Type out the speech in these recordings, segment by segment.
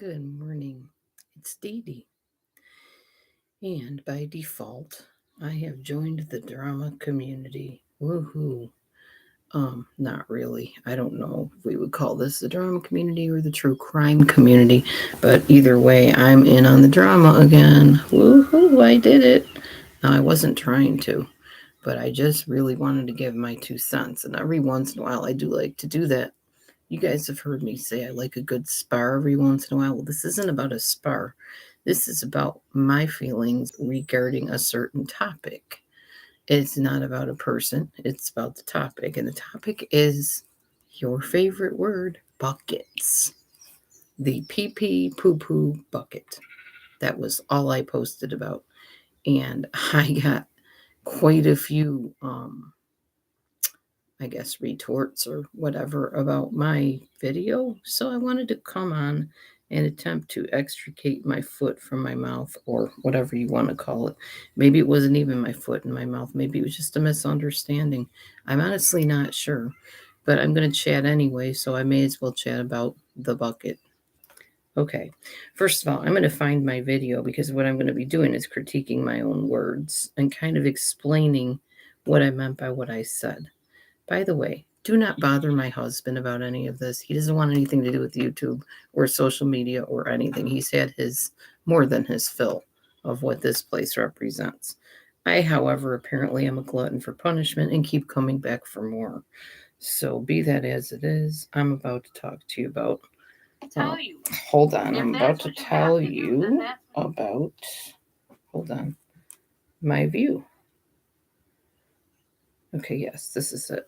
Good morning. It's Dee Dee. And by default, I have joined the drama community. Woohoo. Not really. I don't know if we would call this the drama community or the true crime community, but either way, I'm in on the drama again. Woohoo, I did it. Now, I wasn't trying to, but I just really wanted to give my 2 cents, and every once in a while, I do like to do that. You guys have heard me say I like a good spar every once in a while. Well, this isn't about a spar. This is about my feelings regarding a certain topic. It's not about a person, it's about the topic. And the topic is your favorite word, buckets. The pee pee poo poo bucket. That was all I posted about. And I got quite a few I guess, retorts or whatever about my video. So I wanted to come on and attempt to extricate my foot from my mouth or whatever you want to call it. Maybe it wasn't even my foot in my mouth. Maybe it was just a misunderstanding. I'm honestly not sure. But I'm going to chat anyway, so I may as well chat about the bucket. Okay, first of all, I'm going to find my video because what I'm going to be doing is critiquing my own words and kind of explaining what I meant by what I said. By the way, do not bother my husband about any of this. He doesn't want anything to do with YouTube or social media or anything. He's had his more than his fill of what this place represents. I, however, apparently am a glutton for punishment and keep coming back for more. So, be that as it is, I'm about to talk to you about. Uh, hold on, I'm about to tell you about. Hold on, my view. Okay, yes, this is it.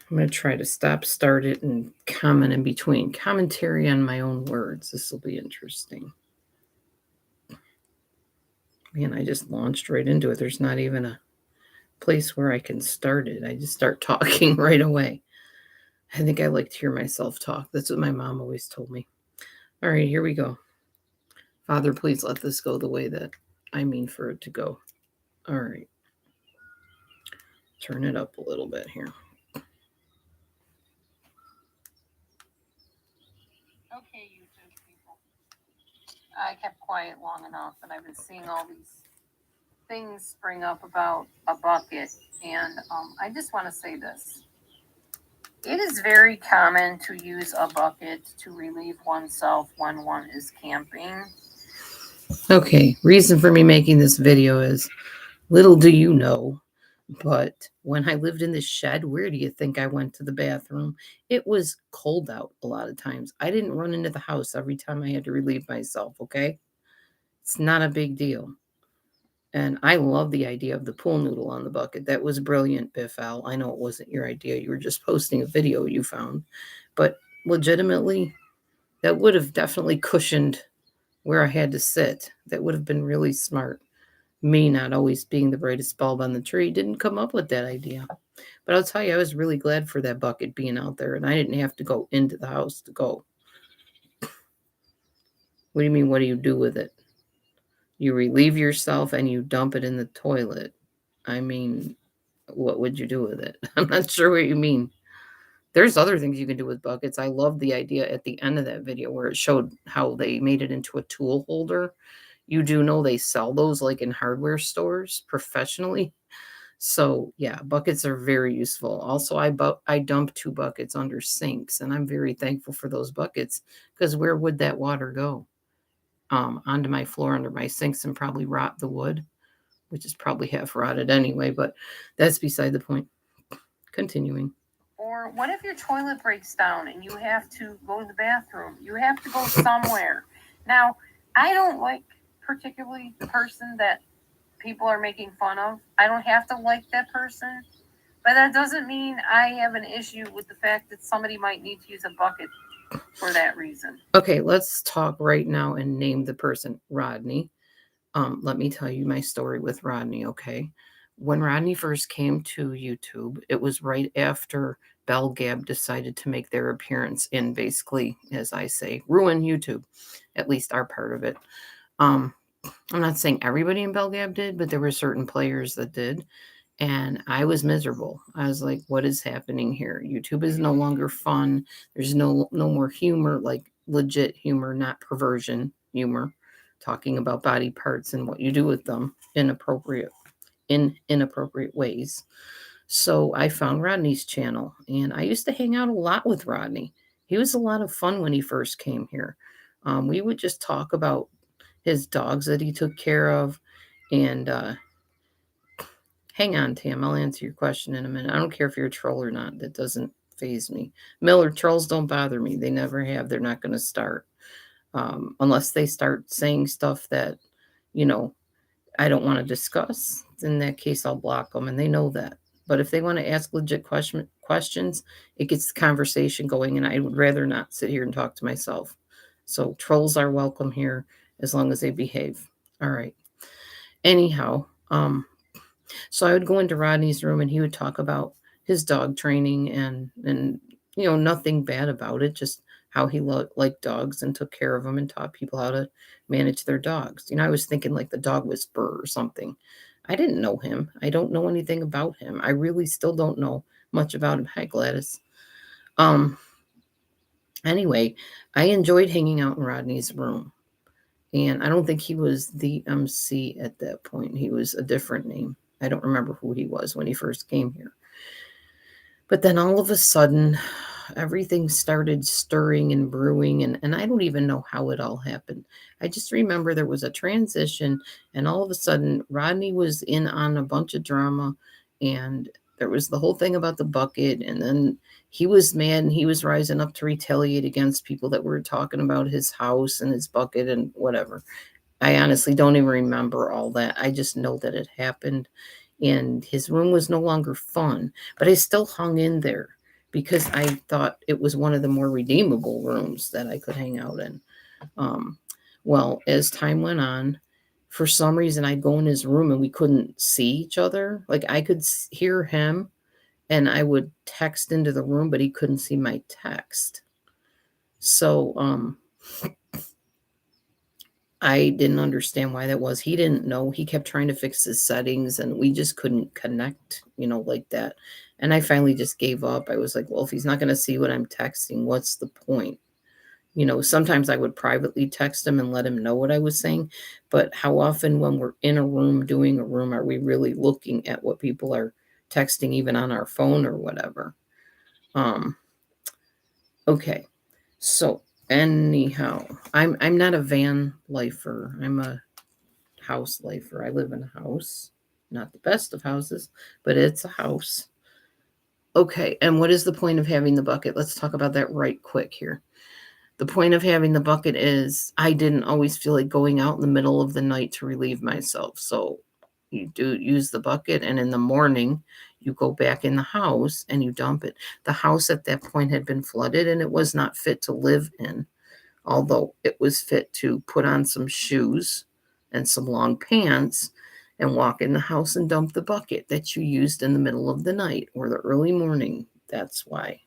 I'm going to try to start it, and comment in between. Commentary on my own words. This will be interesting. Man, I just launched right into it. There's not even a place where I can start it. I just start talking right away. I think I like to hear myself talk. That's what my mom always told me. All right, here we go. Father, please let this go the way that I mean for it to go. All right. Turn it up a little bit here. Okay, YouTube people. I kept quiet long enough, and I've been seeing all these things spring up about a bucket, and I just want to say this. It is very common to use a bucket to relieve oneself when one is camping. Okay, reason for me making this video is little do you know, but when I lived in this shed, where do you think I went to the bathroom? It was cold out a lot of times. I didn't run into the house every time I had to relieve myself, okay? It's not a big deal. And I love the idea of the pool noodle on the bucket. That was brilliant, Biff Al. I know it wasn't your idea. You were just posting a video you found. But legitimately, that would have definitely cushioned where I had to sit. That would have been really smart. Me not always being the brightest bulb on the tree didn't come up with that idea. But I'll tell you, I was really glad for that bucket being out there, and I didn't have to go into the house to go. What do you mean, what do you do with it? You relieve yourself and you dump it in the toilet. I mean, what would you do with it? I'm not sure what you mean. There's other things you can do with buckets. I love the idea at the end of that video where it showed how they made it into a tool holder. You do know they sell those like in hardware stores professionally. So yeah, buckets are very useful. Also, I dump 2 buckets under sinks, and I'm very thankful for those buckets because where would that water go? Onto my floor under my sinks and probably rot the wood, which is probably half rotted anyway. But that's beside the point. Continuing. Or what if your toilet breaks down and you have to go to the bathroom? You have to go somewhere. Now, I don't like particularly the person that people are making fun of. I don't have to like that person, but that doesn't mean I have an issue with the fact that somebody might need to use a bucket for that reason. Okay, let's talk right now and name the person, Rodney. Let me tell you my story with Rodney, okay? When Rodney first came to YouTube, it was right after Bell Gab decided to make their appearance and basically, as I say, ruin YouTube, at least our part of it. I'm not saying everybody in Bell Gab did, but there were certain players that did. And I was miserable. I was like, what is happening here? YouTube is no longer fun. There's no more humor, like legit humor, not perversion humor, talking about body parts and what you do with them in inappropriate ways. So I found Rodney's channel, and I used to hang out a lot with Rodney. He was a lot of fun when he first came here. We would just talk about his dogs that he took care of, and hang on, Tam. I'll answer your question in a minute. I don't care if you're a troll or not. That doesn't phase me. Miller, trolls don't bother me. They never have. They're not going to start unless they start saying stuff that, you know, I don't want to discuss. In that case, I'll block them, and they know that. But if they want to ask legit questions, it gets the conversation going, and I would rather not sit here and talk to myself. So trolls are welcome here as long as they behave. All right. Anyhow, so I would go into Rodney's room and he would talk about his dog training and nothing bad about it, just how he liked dogs and took care of them and taught people how to manage their dogs. I was thinking like the dog whisperer or something. I didn't know him. I don't know anything about him. I really still don't know much about him. Hi, Gladys. Anyway, I enjoyed hanging out in Rodney's room. And I don't think he was the MC at that point. He was a different name. I don't remember who he was when he first came here. But then all of a sudden, everything started stirring and brewing, and I don't even know how it all happened. I just remember there was a transition, and all of a sudden, Rodney was in on a bunch of drama, and there was the whole thing about the bucket, and then he was mad and he was rising up to retaliate against people that were talking about his house and his bucket and whatever. I honestly don't even remember all that. I just know that it happened, and his room was no longer fun, but I still hung in there because I thought it was one of the more redeemable rooms that I could hang out in. Um, well, as time went on, for some reason, I'd go in his room and we couldn't see each other. Like I could hear him and I would text into the room, but he couldn't see my text. So, I didn't understand why that was. He didn't know. He kept trying to fix his settings and we just couldn't connect, like that. And I finally just gave up. I was like, well, if he's not going to see what I'm texting, what's the point? Sometimes I would privately text him and let him know what I was saying. But how often when we're in a room doing a room are we really looking at what people are texting even on our phone or whatever? Okay. So anyhow, I'm not a van lifer. I'm a house lifer. I live in a house. Not the best of houses, but it's a house. Okay, and what is the point of having the bucket? Let's talk about that right quick here. The point of having the bucket is I didn't always feel like going out in the middle of the night to relieve myself. So you do use the bucket, and in the morning, you go back in the house and you dump it. The house at that point had been flooded and it was not fit to live in, although it was fit to put on some shoes and some long pants and walk in the house and dump the bucket that you used in the middle of the night or the early morning. That's why.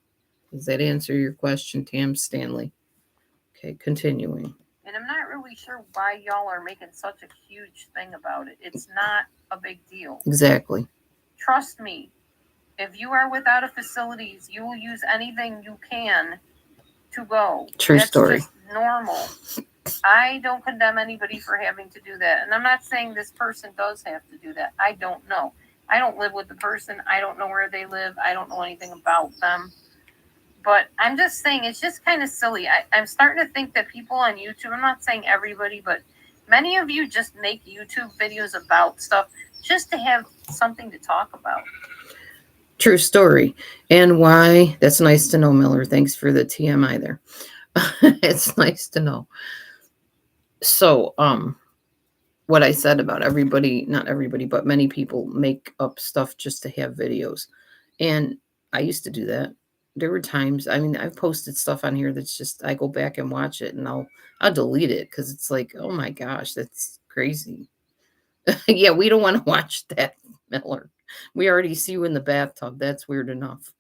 Does that answer your question, Tam Stanley? Okay, continuing. And I'm not really sure why y'all are making such a huge thing about it. It's not a big deal. Exactly. Trust me, if you are without a facilities, you will use anything you can to go. True story. That's just normal. I don't condemn anybody for having to do that. And I'm not saying this person does have to do that. I don't know. I don't live with the person. I don't know where they live. I don't know anything about them. But I'm just saying it's just kind of silly. I'm starting to think that people on YouTube, I'm not saying everybody, but many of you just make YouTube videos about stuff just to have something to talk about. True story. And why? That's nice to know, Miller. Thanks for the TMI there. It's nice to know. So, what I said about everybody, not everybody, but many people make up stuff just to have videos. And I used to do that. There were times, I've posted stuff on here that's just, I go back and watch it and I'll delete it because it's like, oh my gosh, that's crazy. Yeah, we don't want to watch that, Miller. We already see you in the bathtub. That's weird enough.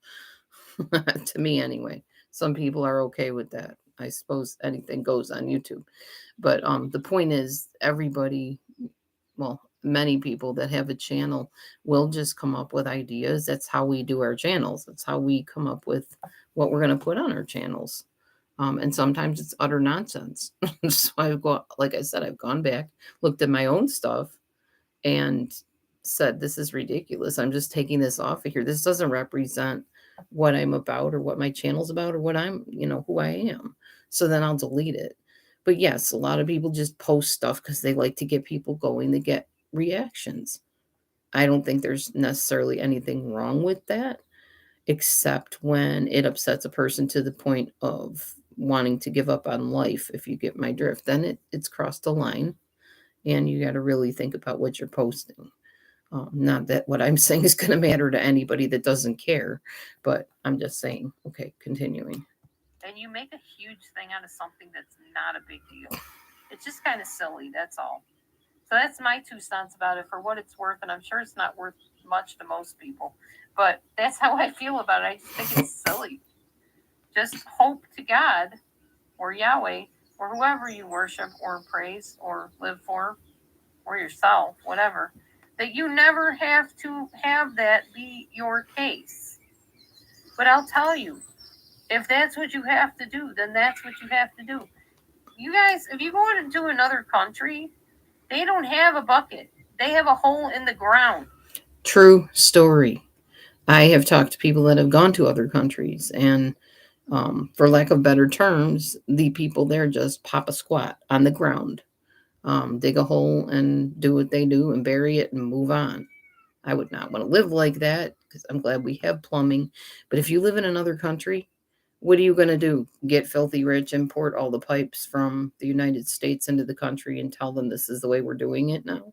To me, anyway. Some people are okay with that. I suppose anything goes on YouTube. But the point is, everybody, well, many people that have a channel will just come up with ideas. That's how we do our channels. That's how we come up with what we're going to put on our channels. And sometimes it's utter nonsense. So like I said, I've gone back, looked at my own stuff, and said, this is ridiculous. I'm just taking this off of here. This doesn't represent what I'm about or what my channel's about or what I'm, who I am. So then I'll delete it. But yes, a lot of people just post stuff because they like to get people going, to get reactions. I don't think there's necessarily anything wrong with that, except when it upsets a person to the point of wanting to give up on life. If you get my drift, then it's crossed a line, and you got to really think about what you're posting. Not that what I'm saying is going to matter to anybody that doesn't care, but I'm just saying, okay, continuing. And you make a huge thing out of something that's not a big deal. It's just kind of silly, that's all. So that's my 2 cents about it, for what it's worth, and I'm sure it's not worth much to most people. But that's how I feel about it. I just think it's silly. Just hope to God or Yahweh or whoever you worship or praise or live for, or yourself, whatever, that you never have to have that be your case. But I'll tell you, if that's what you have to do, then that's what you have to do. You guys, if you go into another country, they don't have a bucket. They have a hole in the ground. True story. I have talked to people that have gone to other countries, and for lack of better terms, the people there just pop a squat on the ground, dig a hole and do what they do and bury it and move on. I would not want to live like that, because I'm glad we have plumbing. But if you live in another country, what are you going to do? Get filthy rich, import all the pipes from the United States into the country and tell them this is the way we're doing it now?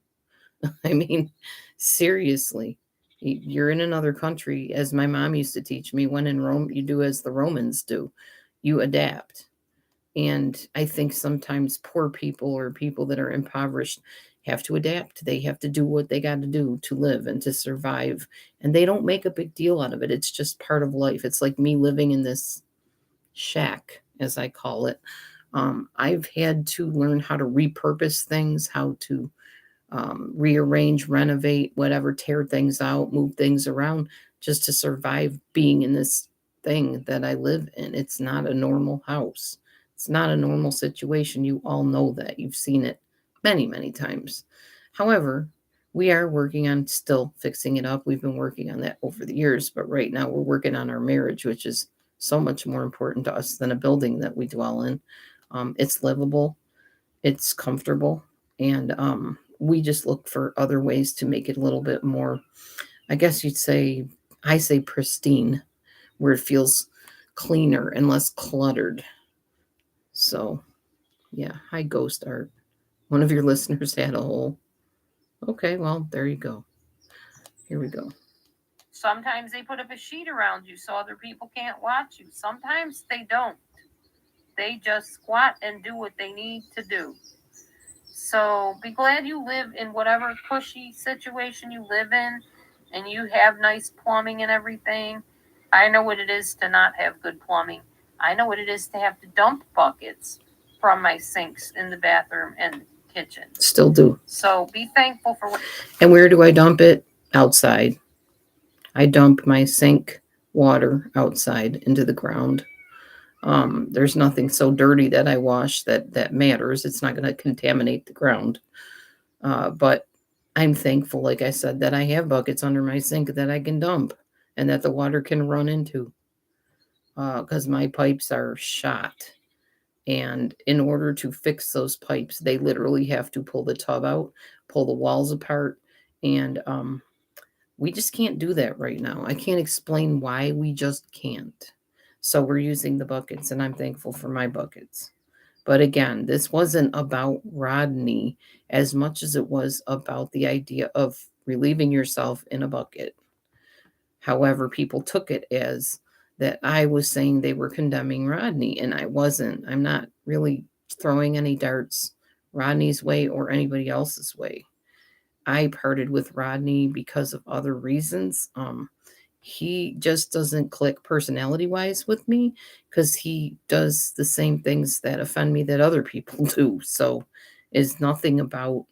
I mean, seriously, you're in another country. As my mom used to teach me, when in Rome, you do as the Romans do. You adapt. And I think sometimes poor people or people that are impoverished have to adapt. They have to do what they got to do to live and to survive. And they don't make a big deal out of it. It's just part of life. It's like me living in this shack, as I call it. I've had to learn how to repurpose things, how to rearrange, renovate, whatever, tear things out, move things around, just to survive being in this thing that I live in. It's not a normal house. It's not a normal situation. You all know that. You've seen it many, many times. However, we are working on still fixing it up. We've been working on that over the years, but right now we're working on our marriage, which is so much more important to us than a building that we dwell in. It's livable, it's comfortable, and we just look for other ways to make it a little bit more, I guess you'd say, I say pristine, where it feels cleaner and less cluttered. So, yeah. Hi, Ghost Art. One of your listeners had a hole. Okay, well, there you go. Here we go. Sometimes they put up a sheet around you so other people can't watch you. Sometimes they don't. They just squat and do what they need to do. So be glad you live in whatever cushy situation you live in, and you have nice plumbing and everything. I know what it is to not have good plumbing. I know what it is to have to dump buckets from my sinks in the bathroom and kitchen. Still do. So be thankful for what. And where do I dump it? Outside. I dump my sink water outside into the ground. There's nothing so dirty that I wash that matters. It's not going to contaminate the ground. But I'm thankful, like I said, that I have buckets under my sink that I can dump and that the water can run into, because my pipes are shot. And in order to fix those pipes, they literally have to pull the tub out, pull the walls apart, and we just can't do that right now. I can't explain why, we just can't. So we're using the buckets, and I'm thankful for my buckets. But again, this wasn't about Rodney as much as it was about the idea of relieving yourself in a bucket. However, people took it as that I was saying they were condemning Rodney, and I wasn't. I'm not really throwing any darts Rodney's way or anybody else's way. I parted with Rodney because of other reasons. He just doesn't click personality wise with me, because he does the same things that offend me that other people do. So it's nothing about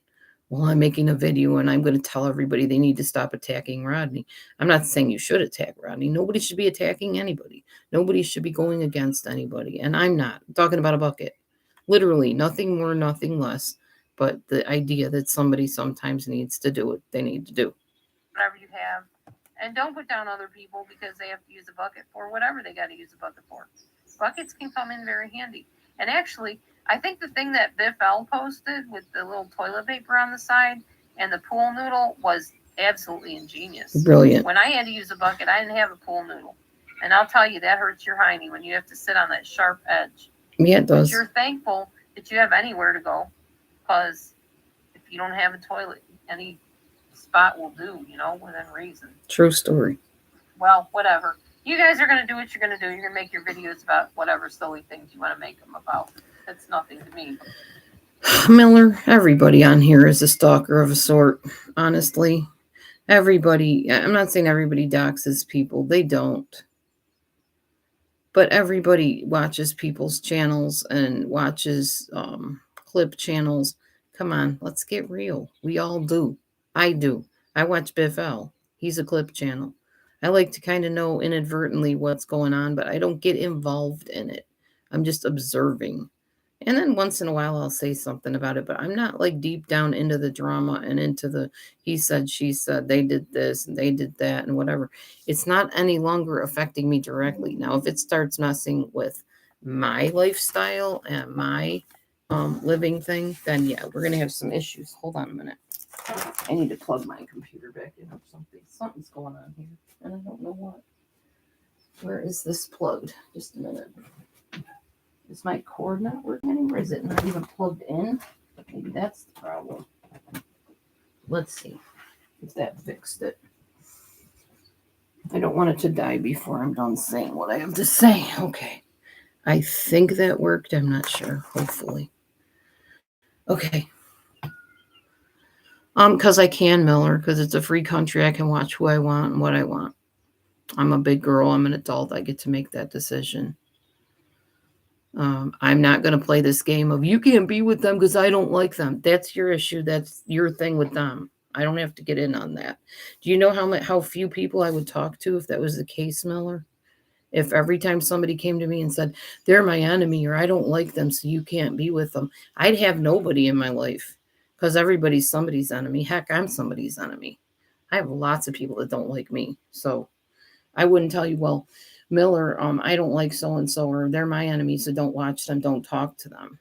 well, I'm making a video and I'm going to tell everybody they need to stop attacking Rodney. I'm not saying you should attack Rodney. Nobody should be attacking anybody. Nobody should be going against anybody. And I'm not I'm talking about a bucket. Literally, nothing more, nothing less. But the idea that somebody sometimes needs to do what they need to do. Whatever you have. And don't put down other people because they have to use a bucket for whatever they got to use a bucket for. Buckets can come in very handy. And actually, I think the thing that Biff L posted with the little toilet paper on the side and the pool noodle was absolutely ingenious. Brilliant. When I had to use a bucket, I didn't have a pool noodle. And I'll tell you, that hurts your hiney when you have to sit on that sharp edge. Yeah, it does. But you're thankful that you have anywhere to go, because if you don't have a toilet, any spot will do, within reason. True story. Well, whatever. You guys are going to do what you're going to do. You're going to make your videos about whatever silly things you want to make them about. That's nothing to me. Miller, everybody on here is a stalker of a sort, honestly. Everybody, I'm not saying everybody doxes people. They don't. But everybody watches people's channels and watches clip channels. Come on, let's get real. We all do. I do. I watch Biff L. He's a clip channel. I like to kind of know inadvertently what's going on, but I don't get involved in it. I'm just observing. And then once in a while I'll say something about it, but I'm not like deep down into the drama and into the he said, she said, they did this and they did that and whatever. It's not any longer affecting me directly. Now, if it starts messing with my lifestyle and my living thing, then yeah, we're going to have some issues. Hold on a minute. I need to plug my computer back in or something. Something's going on here and I don't know what. Where is this plugged? Just a minute. Is my cord not working anymore? Is it not even plugged in? Maybe that's the problem. Let's see if that fixed it. I don't want it to die before I'm done saying what I have to say. Okay. I think that worked. I'm not sure. Hopefully. Okay. Because I can, Miller, because it's a free country. I can watch who I want and what I want. I'm a big girl. I'm an adult. I get to make that decision. I'm not going to play this game of you can't be with them because I don't like them. That's your issue. That's your thing with them. I don't have to get in on that. Do you know how few people I would talk to if that was the case, Miller? If every time somebody came to me and said, they're my enemy or I don't like them, so you can't be with them, I'd have nobody in my life because everybody's somebody's enemy. Heck, I'm somebody's enemy. I have lots of people that don't like me. So I wouldn't tell you, well, Miller, I don't like so-and-so, or they're my enemies, so don't watch them, don't talk to them.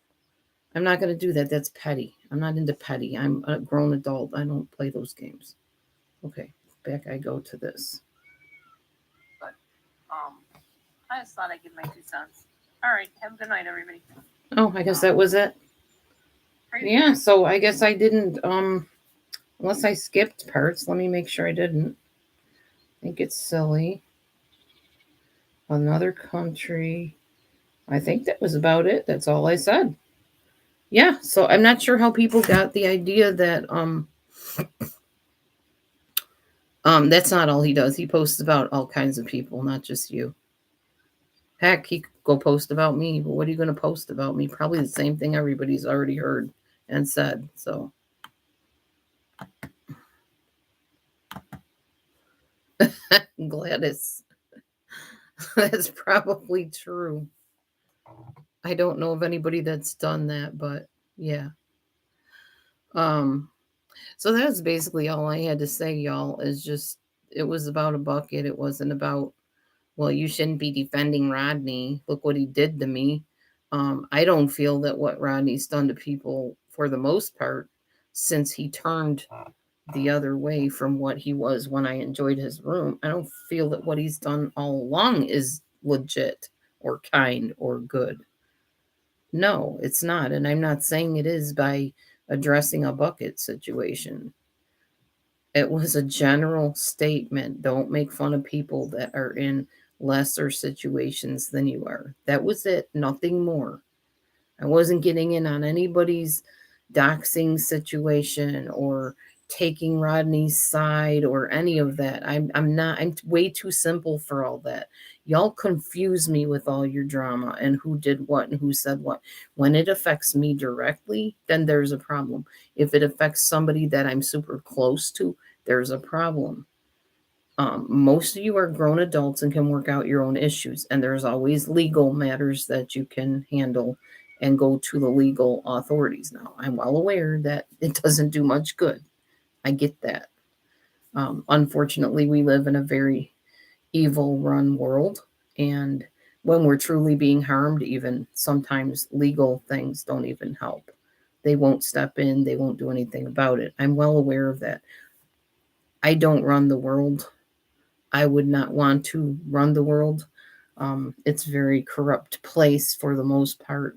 I'm not going to do that. That's petty. I'm not into petty. I'm a grown adult. I don't play those games. Okay, back I go to this. But I just thought I'd give my 2 cents. All right, have a good night, everybody. Oh, I guess that was it. Yeah, so I guess I didn't, unless I skipped parts. Let me make sure I didn't. I think it's silly. Another country. I think that was about it. That's all I said. Yeah, so I'm not sure how people got the idea that that's not all he does. He posts about all kinds of people, not just you. Heck, he could go post about me, but what are you going to post about me? Probably the same thing everybody's already heard and said. So Gladys. That's probably true. I don't know of anybody that's done that, but yeah. So that's basically all I had to say, y'all, is just it was about a bucket. It wasn't about, well, you shouldn't be defending Rodney. Look what he did to me. I don't feel that what Rodney's done to people for the most part, since he turned the other way from what he was when I enjoyed his room, I don't feel that what he's done all along is legit or kind or good. No, it's not. And I'm not saying it is by addressing a bucket situation. It was a general statement. Don't make fun of people that are in lesser situations than you are. That was it. Nothing more. I wasn't getting in on anybody's doxing situation or taking Rodney's side or any of that. I'm way too simple for all that. Y'all confuse me with all your drama and who did what and who said what. When it affects me directly, then there's a problem. If it affects somebody that I'm super close to, there's a problem. Most of you are grown adults and can work out your own issues, and there's always legal matters that you can handle and go to the legal authorities. Now, I'm well aware that it doesn't do much good. I get that. Unfortunately, we live in a very evil run world, and when we're truly being harmed, even sometimes legal things don't even help. They won't step in, they won't do anything about it. I'm well aware of that. I don't run the world. I would not want to run the world. It's a very corrupt place for the most part.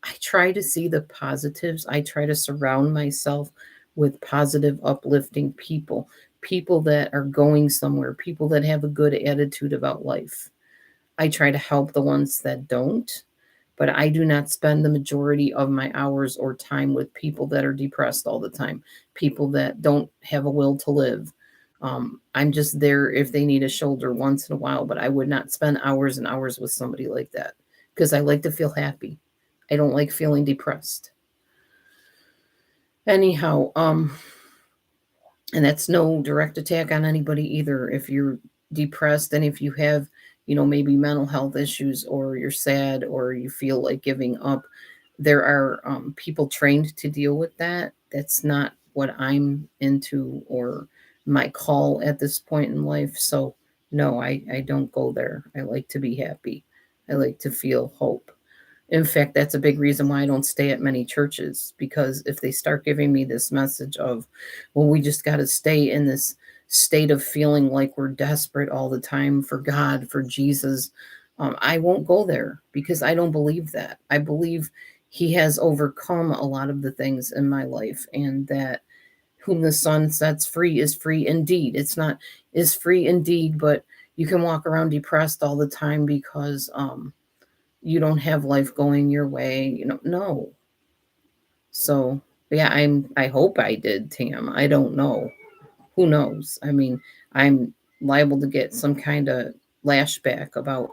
I try to see the positives. I try to surround myself with positive, uplifting people, people that are going somewhere, people that have a good attitude about life. I try to help the ones that don't, but I do not spend the majority of my hours or time with people that are depressed all the time, people that don't have a will to live. I'm just there if they need a shoulder once in a while, but I would not spend hours and hours with somebody like that because I like to feel happy. I don't like feeling depressed. Anyhow, and that's no direct attack on anybody either. If you're depressed and if you have, maybe mental health issues or you're sad or you feel like giving up, there are people trained to deal with that. That's not what I'm into or my call at this point in life. So, no, I don't go there. I like to be happy. I like to feel hope. In fact, that's a big reason why I don't stay at many churches, because if they start giving me this message of, well, we just got to stay in this state of feeling like we're desperate all the time for God, for Jesus, I won't go there because I don't believe that. I believe He has overcome a lot of the things in my life, and that whom the Son sets free is free indeed. It's not is free indeed, but you can walk around depressed all the time because you don't have life going your way, no. So yeah, I hope I did, Tam. I don't know. Who knows? I mean, I'm liable to get some kind of lashback about,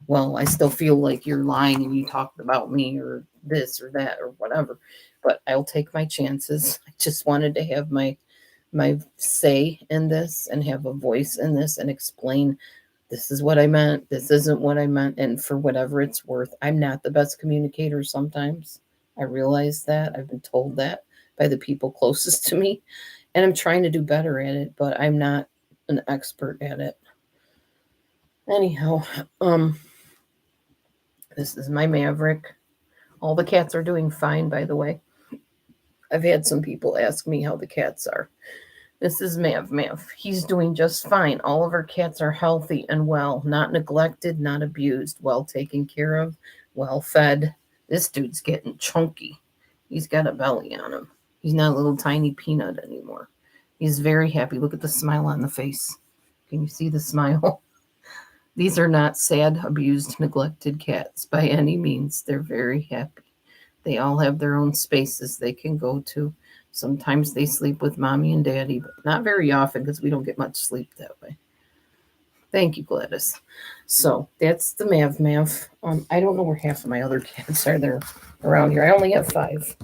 well, I still feel like you're lying and you talked about me or this or that or whatever. But I'll take my chances. I just wanted to have my say in this and have a voice in this and explain this is what I meant. This isn't what I meant. And for whatever it's worth, I'm not the best communicator sometimes. I realize that. I've been told that by the people closest to me. And I'm trying to do better at it, but I'm not an expert at it. Anyhow, this is my Maverick. All the cats are doing fine, by the way. I've had some people ask me how the cats are. This is Mav. He's doing just fine. All of our cats are healthy and well, not neglected, not abused, well taken care of, well fed. This dude's getting chunky. He's got a belly on him. He's not a little tiny peanut anymore. He's very happy. Look at the smile on the face. Can you see the smile? These are not sad, abused, neglected cats by any means. They're very happy. They all have their own spaces they can go to. Sometimes they sleep with mommy and daddy, but not very often because we don't get much sleep that way. Thank you, Gladys. So that's the Mav. I don't know where half of my other cats are. They're around here. I only have 5.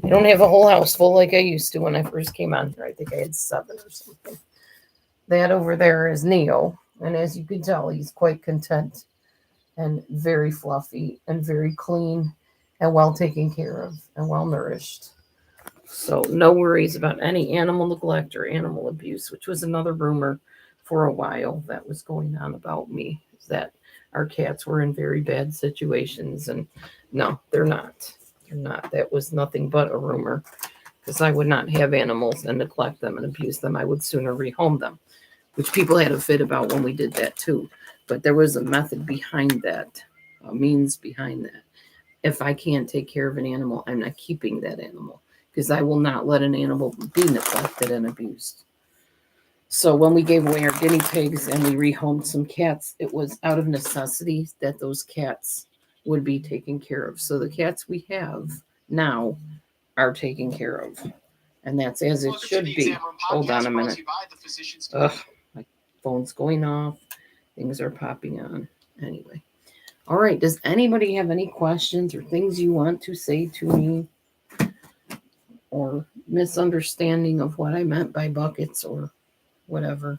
I don't have a whole house full like I used to when I first came on here. I think I had 7 or something. That over there is Neo. And as you can tell, he's quite content and very fluffy and very clean and well taken care of and well nourished. So no worries about any animal neglect or animal abuse, which was another rumor for a while that was going on about me, that our cats were in very bad situations. And no, they're not. They're not. That was nothing but a rumor, because I would not have animals and neglect them and abuse them. I would sooner rehome them, which people had a fit about when we did that too. But there was a method behind that, a means behind that. If I can't take care of an animal, I'm not keeping that animal, because I will not let an animal be neglected and abused. So when we gave away our guinea pigs and we rehomed some cats, it was out of necessity that those cats would be taken care of. So the cats we have now are taken care of. And that's as it should be. Hold on a minute. Ugh, my phone's going off. Things are popping on. Anyway. All right. Does anybody have any questions or things you want to say to me, or misunderstanding of what I meant by buckets or whatever?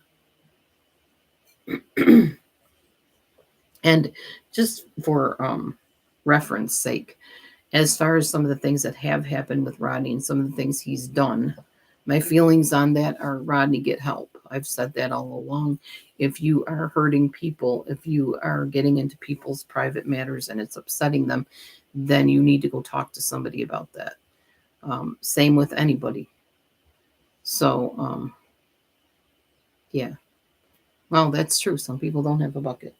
And just for reference sake, as far as some of the things that have happened with Rodney and some of the things he's done, my feelings on that are, Rodney, get help. I've said that all along. If you are hurting people, if you are getting into people's private matters and it's upsetting them, then you need to go talk to somebody about that. Same with anybody. So, yeah. Well, that's true. Some people don't have a bucket.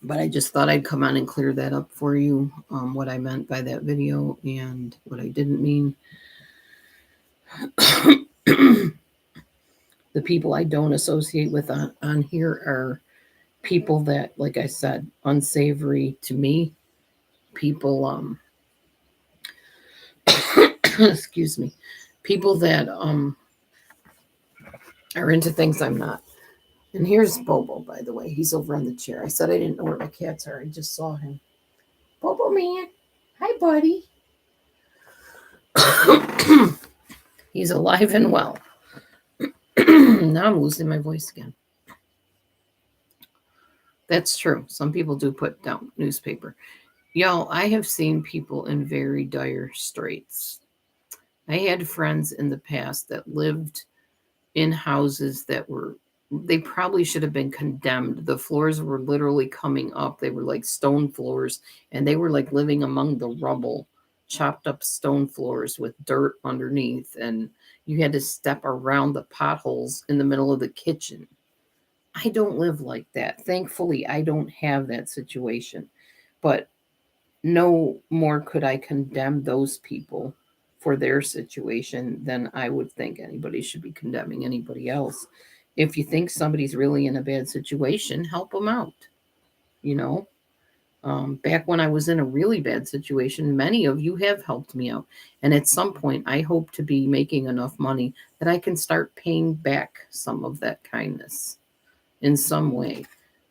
But I just thought I'd come on and clear that up for you, what I meant by that video and what I didn't mean. The people I don't associate with on here are people that, like I said, unsavory to me. People, excuse me, people that are into things I'm not. And here's Bobo, by the way. He's over on the chair. I said I didn't know where my cats are. I just saw him. Bobo man. Hi, buddy. He's alive and well. Now I'm losing my voice again. That's true. Some people do put down newspaper. Y'all, I have seen people in very dire straits. I had friends in the past that lived in houses that were, they probably should have been condemned. The floors were literally coming up. They were like stone floors, and they were like living among the rubble, chopped up stone floors with dirt underneath, and you had to step around the potholes in the middle of the kitchen. I don't live like that. Thankfully, I don't have that situation. But no more could I condemn those people for their situation than I would think anybody should be condemning anybody else. If you think somebody's really in a bad situation, help them out. You know, back when I was in a really bad situation, many of you have helped me out. And at some point, I hope to be making enough money that I can start paying back some of that kindness in some way.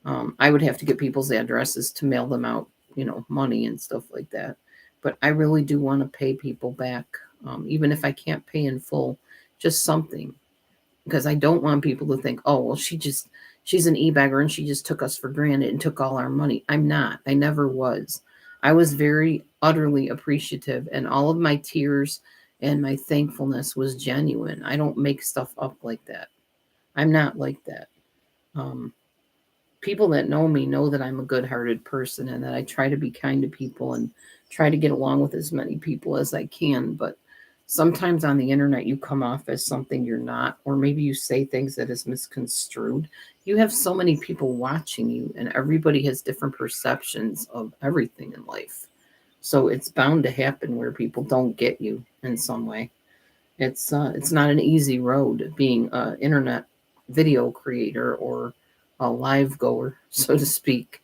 I would have to get people's addresses to mail them out, money and stuff like that. But I really do want to pay people back, even if I can't pay in full, just something, because I don't want people to think, oh, well, she's an e-bagger and she just took us for granted and took all our money. I'm not. I never was. I was very utterly appreciative, and all of my tears and my thankfulness was genuine. I don't make stuff up like that. I'm not like that. Um, People that know me know that I'm a good-hearted person and that I try to be kind to people and try to get along with as many people as I can. But sometimes on the internet, you come off as something you're not, or maybe you say things that is misconstrued. You have so many people watching you, and everybody has different perceptions of everything in life. So it's bound to happen where people don't get you in some way. It's not an easy road being an internet video creator or a live goer, so to speak.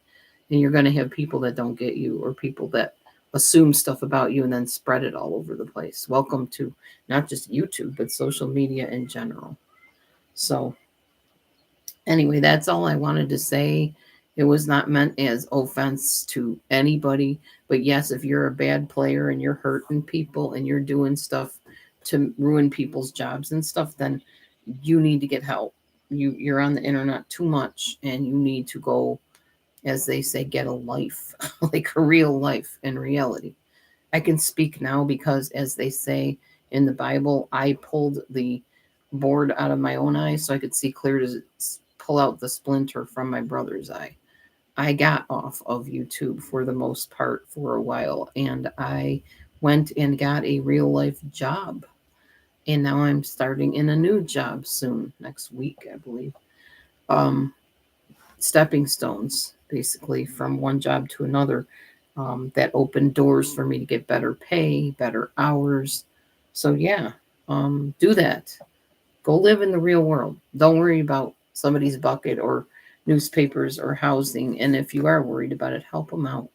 And you're going to have people that don't get you, or people that assume stuff about you and then spread it all over the place. Welcome to not just YouTube, but social media in general. So, anyway, that's all I wanted to say. It was not meant as offense to anybody. But yes, if you're a bad player and you're hurting people and you're doing stuff to ruin people's jobs and stuff, then you need to get help. You're on the internet too much, and you need to go, as they say, get a life, like a real life in reality. I can speak now because, as they say in the Bible, I pulled the board out of my own eye so I could see clear to pull out the splinter from my brother's eye. I got off of YouTube for the most part for a while, and I went and got a real life job. And now I'm starting in a new job soon, next week, I believe. Stepping stones, basically, from one job to another, that opened doors for me to get better pay, better hours. So, yeah, do that. Go live in the real world. Don't worry about somebody's bucket or newspapers or housing. And if you are worried about it, help them out.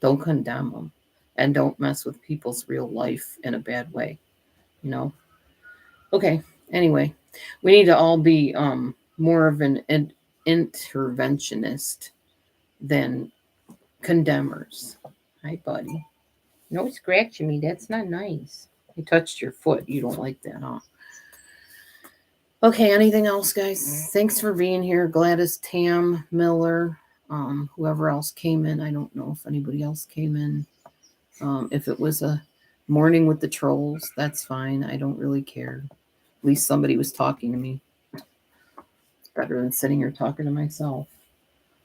Don't condemn them. And don't mess with people's real life in a bad way, you know? Okay, anyway, we need to all be more of an interventionist than condemners. Hi, buddy. No scratching me. That's not nice. You touched your foot. You don't like that, huh? Okay, anything else, guys? Thanks for being here. Gladys, Tam, Miller, whoever else came in. I don't know if anybody else came in. If it was a morning with the trolls, that's fine. I don't really care. At least somebody was talking to me. It's better than sitting here talking to myself.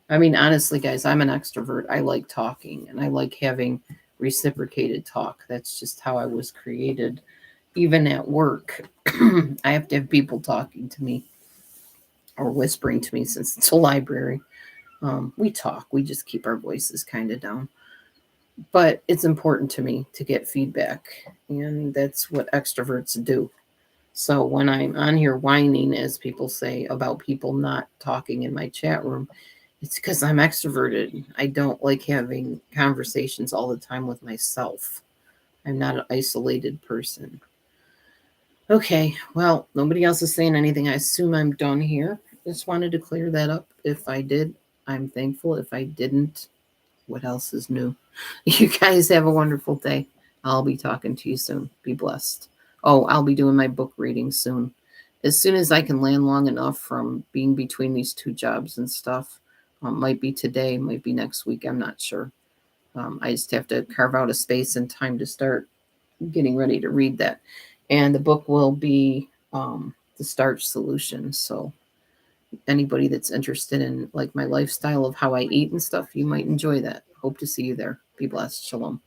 I mean, honestly, guys, I'm an extrovert. I like talking and I like having reciprocated talk. That's just how I was created. Even at work, I have to have people talking to me or whispering to me since it's a library. We talk, we just keep our voices kind of down. But it's important to me to get feedback, and that's what extroverts do. So when I'm on here whining, as people say, about people not talking in my chat room, it's because I'm extroverted. I don't like having conversations all the time with myself. I'm not an isolated person. Okay, well, nobody else is saying anything. I assume I'm done here. Just wanted to clear that up. If I did, I'm thankful. If I didn't, what else is new? You guys have a wonderful day. I'll be talking to you soon. Be blessed. Oh, I'll be doing my book reading soon. As soon as I can land long enough from being between these two jobs and stuff. Might be today, might be next week. I'm not sure. I just have to carve out a space and time to start getting ready to read that. And the book will be the Starch Solution. So anybody that's interested in like my lifestyle of how I eat and stuff, you might enjoy that. Hope to see you there. Be blessed. Shalom.